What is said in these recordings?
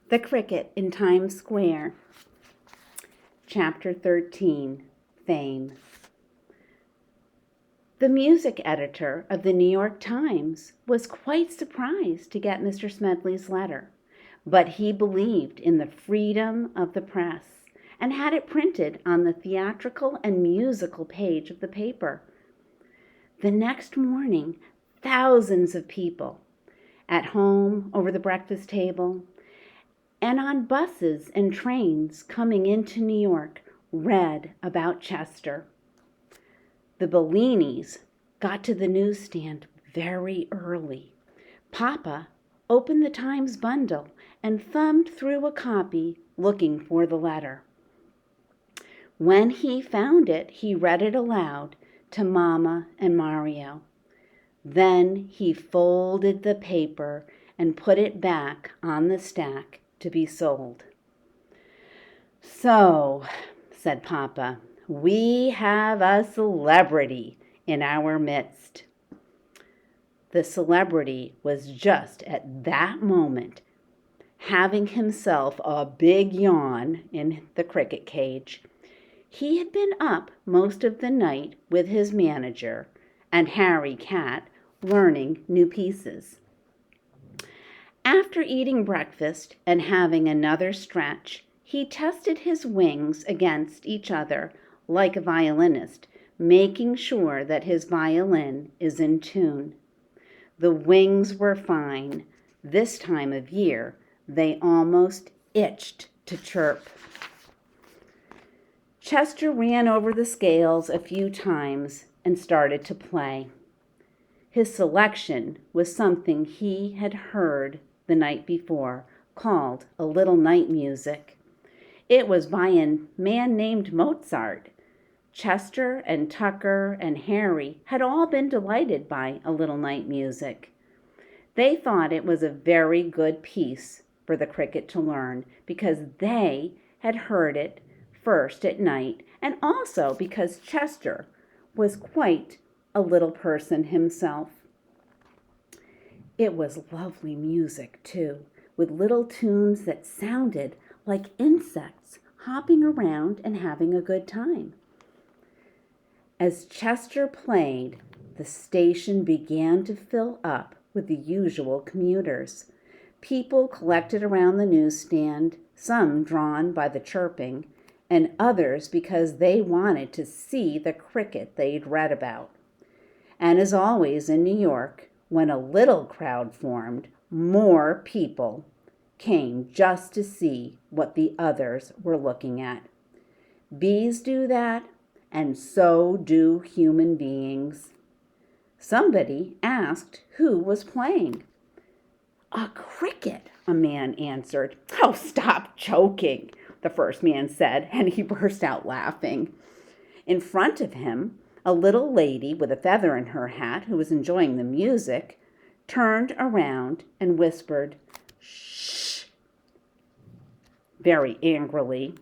The Cricket in Times Square. Chapter 13. Fame. The music editor of the New York Times was quite surprised to get Mr. Smedley's letter, but he believed in the freedom of the press and had it printed on the theatrical and musical page of the paper. The next morning, thousands of people, at home, over the breakfast table, and on buses and trains coming into New York, read about Chester. The Bellinis got to the newsstand very early. Papa opened the Times bundle and thumbed through a copy looking for the letter. When he found it, he read it aloud to Mama and Mario. Then he folded the paper and put it back on the stack to be sold. "So," said Papa, "we have a celebrity in our midst." The celebrity was just at that moment having himself a big yawn in the cricket cage. He had been up most of the night with his manager and Harry Cat learning new pieces. After eating breakfast and having another stretch, he tested his wings against each other like a violinist, making sure that his violin is in tune. The wings were fine. This time of year, they almost itched to chirp. Chester ran over the scales a few times and started to play. His selection was something he had heard the night before, called a little night music. It was by a man named Mozart. Chester and Tucker and Harry had all been delighted by a little night music. They thought it was a very good piece for the cricket to learn because they had heard it first at night, and also because Chester was quite a little person himself. It was lovely music, too, with little tunes that sounded like insects hopping around and having a good time. As Chester played, the station began to fill up with the usual commuters. People collected around the newsstand, some drawn by the chirping, and others because they wanted to see the cricket they'd read about. And as always in New York, when a little crowd formed, more people came just to see what the others were looking at. Bees do that, and so do human beings. Somebody asked who was playing. "A cricket," a man answered. "Oh, stop joking," the first man said, and he burst out laughing. In front of him, a little lady with a feather in her hat, who was enjoying the music, turned around and whispered, "Shh," very angrily.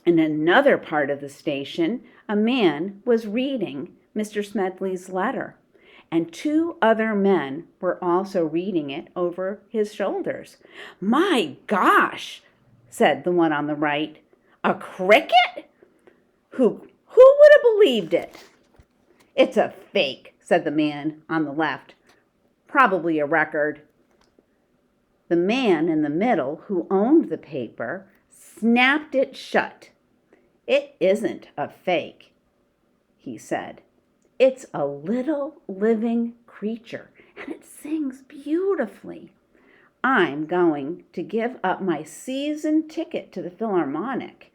In another part of the station, a man was reading Mr. Smedley's letter, and two other men were also reading it over his shoulders. "My gosh," said the one on the right. "A cricket? Who would have believed it?" "It's a fake," said the man on the left. "Probably a record." The man in the middle, who owned the paper, snapped it shut. "It isn't a fake," he said. "It's a little living creature, and it sings beautifully. I'm going to give up my season ticket to the Philharmonic."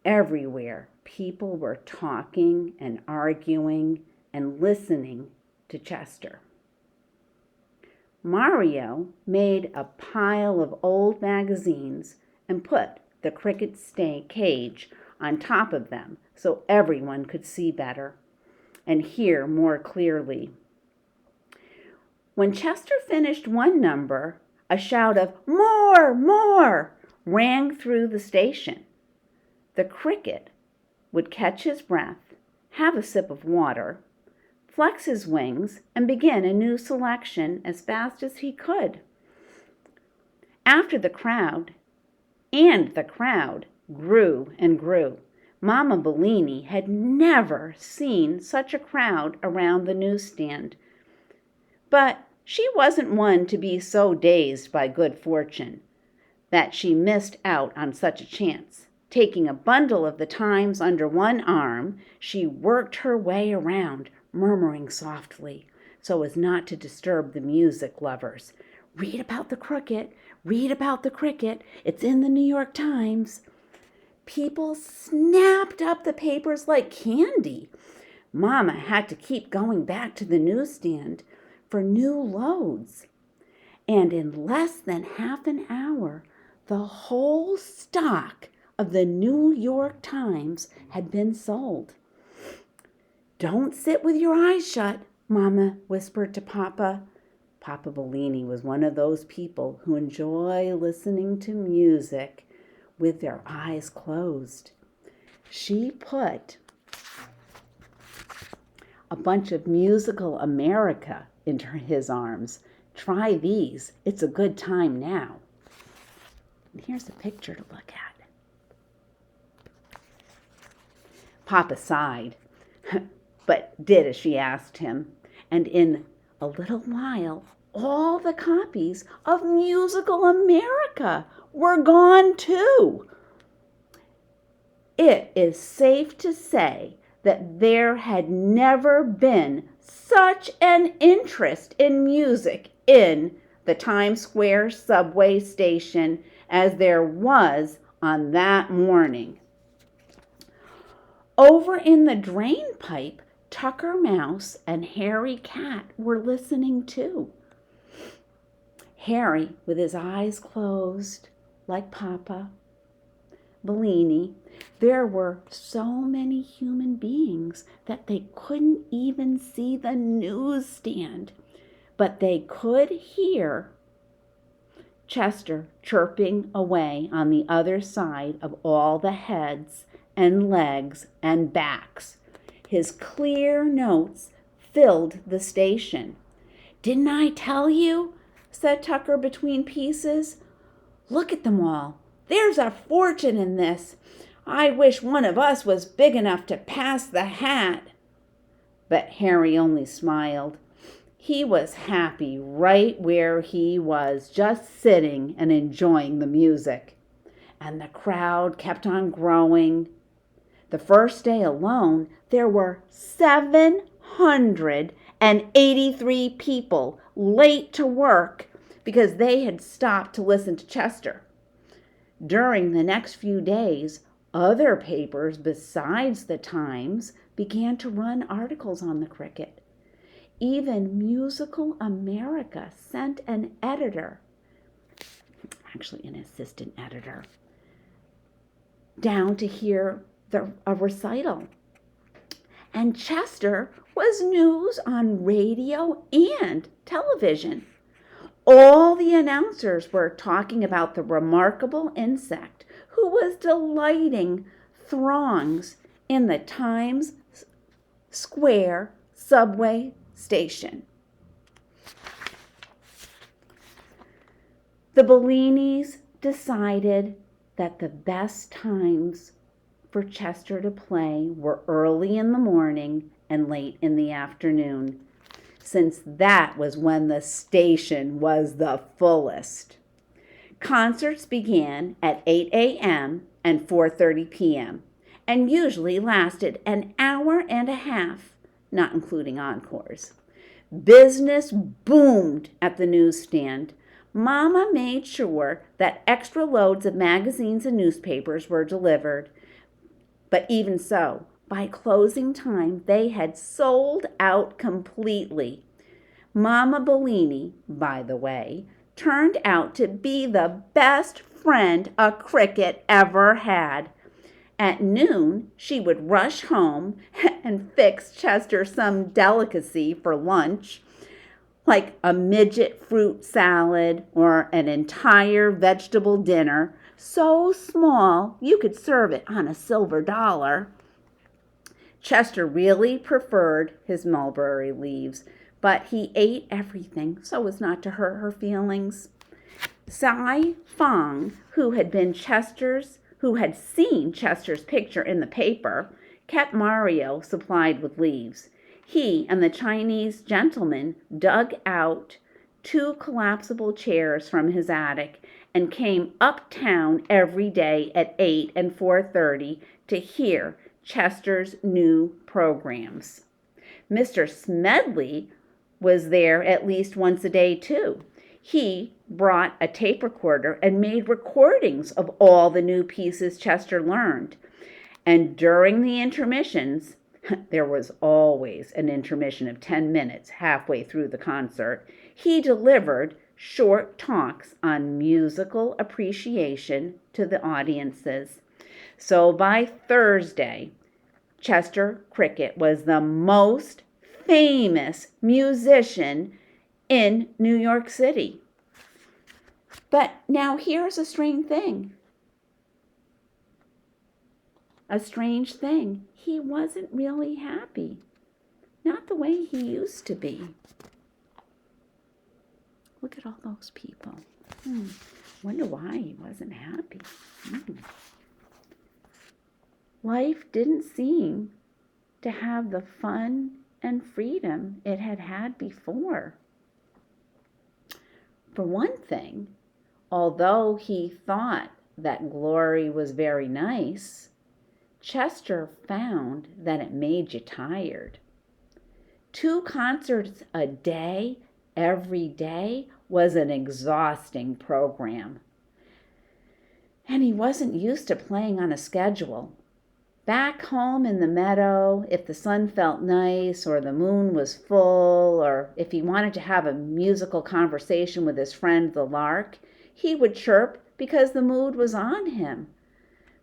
Everywhere, people were talking and arguing and listening to Chester. Mario made a pile of old magazines and put the cricket cage on top of them so everyone could see better and hear more clearly. When Chester finished one number, a shout of "More! More!" rang through the station. The cricket would catch his breath, have a sip of water, flex his wings, and begin a new selection as fast as he could. After the crowd grew and grew. Mama Bellini had never seen such a crowd around the newsstand. But she wasn't one to be so dazed by good fortune that she missed out on such a chance. Taking a bundle of the Times under one arm, she worked her way around, murmuring softly, so as not to disturb the music lovers. "Read about the cricket. Read about the cricket. It's in the New York Times." People snapped up the papers like candy. Mama had to keep going back to the newsstand for new loads. And in less than half an hour, the whole stock of the New York Times had been sold. "Don't sit with your eyes shut," Mama whispered to Papa. Papa Bellini was one of those people who enjoy listening to music with their eyes closed. She put a bunch of Musical America into his arms. "Try these. It's a good time now." And here's a picture to look at. Papa sighed, but did as she asked him, and in a little while, all the copies of Musical America were gone too. It is safe to say that there had never been such an interest in music in the Times Square subway station as there was on that morning. Over in the drain pipe, Tucker Mouse and Harry Cat were listening too. Harry, with his eyes closed, like Papa Bellini, there were so many human beings that they couldn't even see the newsstand, but they could hear Chester chirping away on the other side of all the heads and legs and backs. His clear notes filled the station. "Didn't I tell you?" said Tucker between pieces. "Look at them all. There's a fortune in this. I wish one of us was big enough to pass the hat." But Harry only smiled. He was happy right where he was, just sitting and enjoying the music. And the crowd kept on growing. The first day alone, there were 783 people late to work because they had stopped to listen to Chester. During the next few days, other papers besides the Times began to run articles on the cricket. Even Musical America sent an editor, actually an assistant editor, down to hear a recital. And Chester was news on radio and television. All the announcers were talking about the remarkable insect who was delighting throngs in the Times Square subway station. The Bellinis decided that the best times for Chester to play were early in the morning and late in the afternoon, since that was when the station was the fullest. Concerts began at 8 a.m. and 4:30 p.m. and usually lasted an hour and a half, not including encores. Business boomed at the newsstand. Mama made sure that extra loads of magazines and newspapers were delivered. But even so, by closing time, they had sold out completely. Mama Bellini, by the way, turned out to be the best friend a cricket ever had. At noon, she would rush home and fix Chester some delicacy for lunch, like a midget fruit salad or an entire vegetable dinner, so small you could serve it on a silver dollar. Chester really preferred his mulberry leaves, but he ate everything so as not to hurt her feelings. Cy Fong, who had seen Chester's picture in the paper, kept Mario supplied with leaves. He and the Chinese gentleman dug out 2 collapsible chairs from his attic and came uptown every day at 8 and 4:30 to hear Chester's new programs. Mr. Smedley was there at least once a day, too. He brought a tape recorder and made recordings of all the new pieces Chester learned. And during the intermissions, there was always an intermission of 10 minutes halfway through the concert, he delivered short talks on musical appreciation to the audiences. So by Thursday, Chester Cricket was the most famous musician in New York City. But now here's a strange thing. He wasn't really happy. Not the way he used to be. Look at all those people. Wonder why he wasn't happy. Life didn't seem to have the fun and freedom it had had before. For one thing, although he thought that glory was very nice, Chester found that it made you tired. 2 concerts a day, every day, was an exhausting program. And he wasn't used to playing on a schedule. Back home in the meadow, if the sun felt nice or the moon was full, or if he wanted to have a musical conversation with his friend the lark, he would chirp because the mood was on him.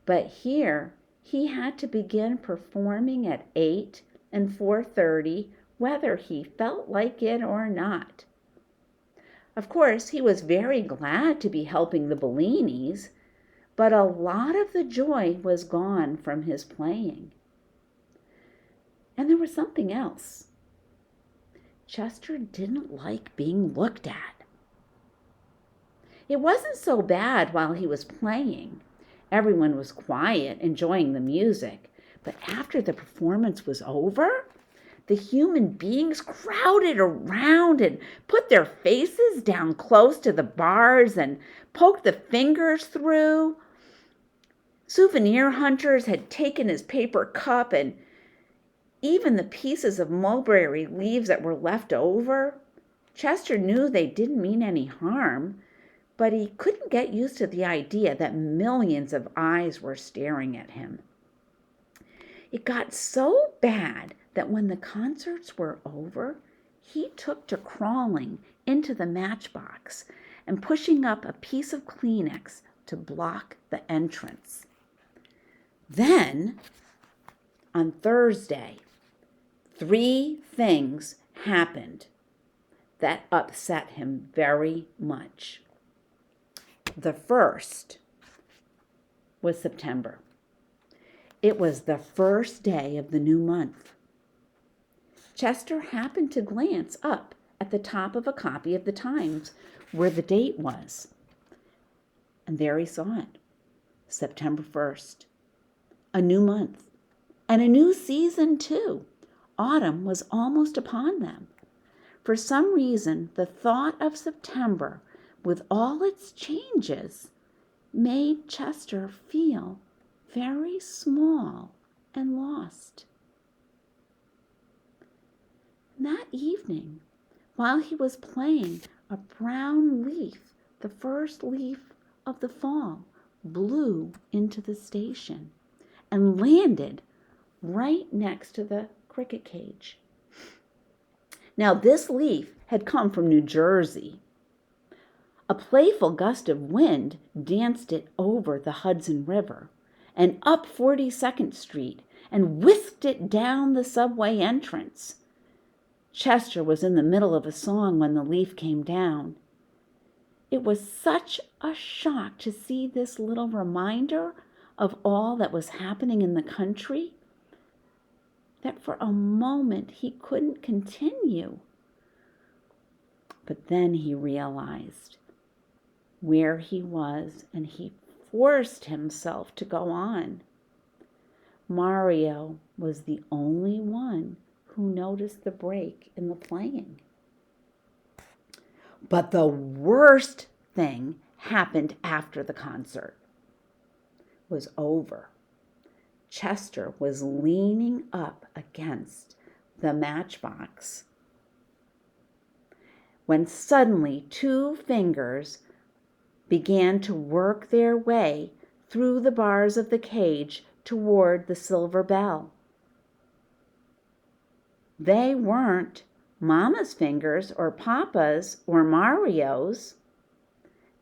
But here, he had to begin performing at 8 and 4:30, whether he felt like it or not. Of course, he was very glad to be helping the Bellinis, but a lot of the joy was gone from his playing. And there was something else. Chester didn't like being looked at. It wasn't so bad while he was playing. Everyone was quiet, enjoying the music. But after the performance was over, the human beings crowded around and put their faces down close to the bars and poked the fingers through. Souvenir hunters had taken his paper cup and even the pieces of mulberry leaves that were left over. Chester knew they didn't mean any harm, but he couldn't get used to the idea that millions of eyes were staring at him. It got so bad that when the concerts were over, he took to crawling into the matchbox and pushing up a piece of Kleenex to block the entrance. Then, on Thursday, 3 things happened that upset him very much. The first was September. It was the first day of the new month. Chester happened to glance up at the top of a copy of the Times where the date was. And there he saw it, September 1st. A new month, and a new season too. Autumn was almost upon them. For some reason, the thought of September, with all its changes, made Chester feel very small and lost. That evening, while he was playing, a brown leaf, the first leaf of the fall, blew into the station and landed right next to the cricket cage. Now, this leaf had come from New Jersey. A playful gust of wind danced it over the Hudson River and up 42nd Street and whisked it down the subway entrance. Chester was in the middle of a song when the leaf came down. It was such a shock to see this little reminder of all that was happening in the country that for a moment he couldn't continue. But then he realized where he was, and he forced himself to go on. Mario was the only one who noticed the break in the playing. But the worst thing happened after the concert was over. Chester was leaning up against the matchbox when suddenly 2 fingers began to work their way through the bars of the cage toward the silver bell. They weren't Mama's fingers or Papa's or Mario's.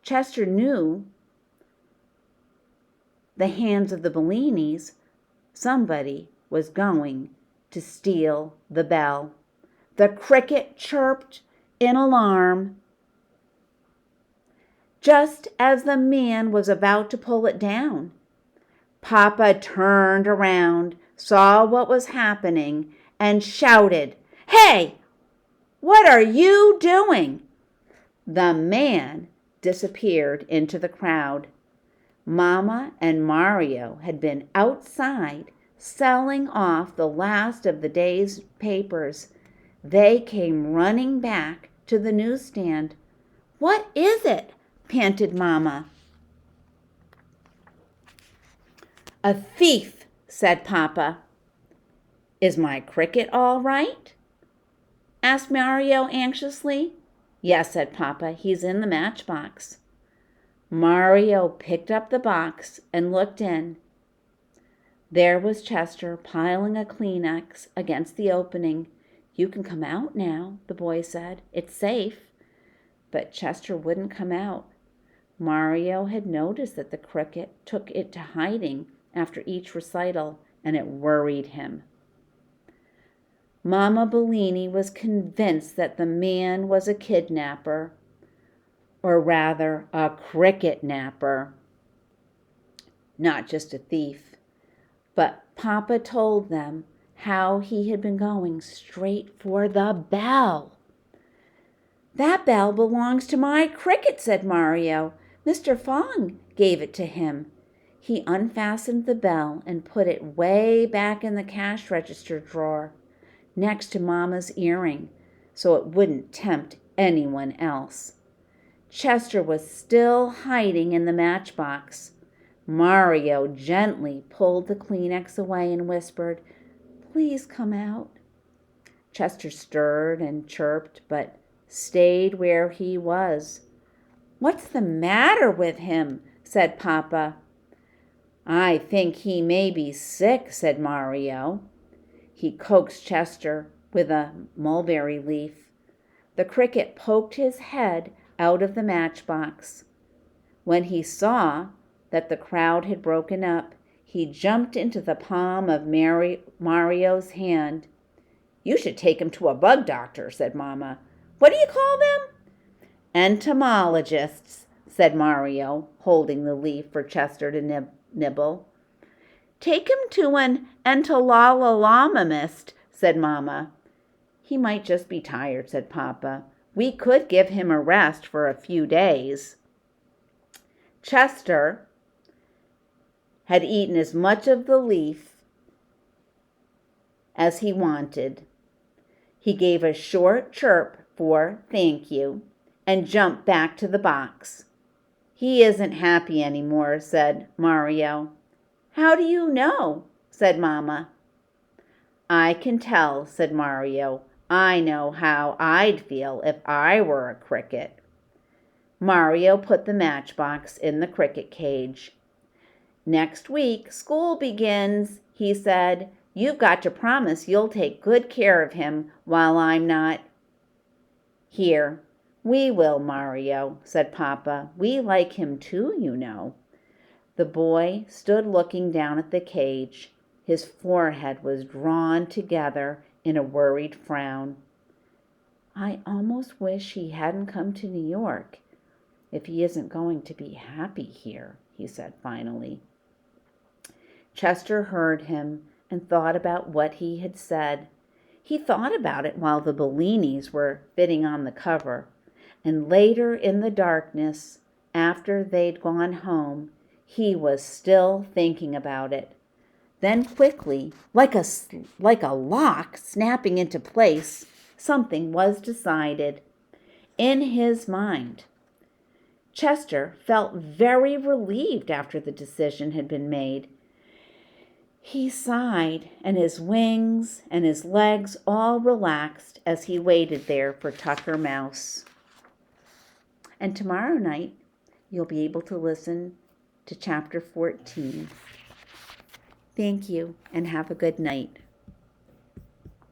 Chester knew the hands of the Bellinis. Somebody was going to steal the bell. The cricket chirped in alarm. Just as the man was about to pull it down, Papa turned around, saw what was happening, and shouted, "Hey, what are you doing?" The man disappeared into the crowd. Mama and Mario had been outside selling off the last of the day's papers. They came running back to the newsstand. "What is it?" panted Mama. "A thief," said Papa. "Is my cricket all right?" asked Mario anxiously. "Yes," said Papa. "He's in the matchbox." Mario picked up the box and looked in. There was Chester piling a Kleenex against the opening. "You can come out now," the boy said. "It's safe." But Chester wouldn't come out. Mario had noticed that the cricket took it to hiding after each recital, and it worried him. Mama Bellini was convinced that the man was a kidnapper, or rather a cricket napper, not just a thief. But Papa told them how he had been going straight for the bell. "That bell belongs to my cricket," said Mario. "Mr. Fong gave it to him." He unfastened the bell and put it way back in the cash register drawer, next to Mama's earring, so it wouldn't tempt anyone else. Chester was still hiding in the matchbox. Mario gently pulled the Kleenex away and whispered, "Please come out." Chester stirred and chirped, but stayed where he was. "What's the matter with him?" said Papa. "I think he may be sick," said Mario. He coaxed Chester with a mulberry leaf. The cricket poked his head out of the matchbox. When he saw that the crowd had broken up, he jumped into the palm of Mario's hand. "You should take him to a bug doctor," said Mama. "What do you call them?" "Entomologists," said Mario, holding the leaf for Chester to nibble. "Take him to an entolalamist," said Mama. "He might just be tired," said Papa. "We could give him a rest for a few days." Chester had eaten as much of the leaf as he wanted. He gave a short chirp for "thank you" and jumped back to the box. "He isn't happy anymore," said Mario. "How do you know?" said Mama. "I can tell," said Mario. "I know how I'd feel if I were a cricket." Mario put the matchbox in the cricket cage. "Next week school begins," he said. "You've got to promise you'll take good care of him while I'm not here." "We will, Mario," said Papa. "We like him too, you know." The boy stood looking down at the cage. His forehead was drawn together in a worried frown. "I almost wish he hadn't come to New York, if he isn't going to be happy here," he said finally. Chester heard him and thought about what he had said. He thought about it while the Bellinis were fitting on the cover, and later in the darkness, After they'd gone home, he was still thinking about it. Then quickly, like a lock snapping into place, something was decided in his mind. Chester felt very relieved after the decision had been made. He sighed, and his wings and his legs all relaxed as he waited there for Tucker Mouse. And tomorrow night, you'll be able to listen to chapter 14. Thank you, and have a good night.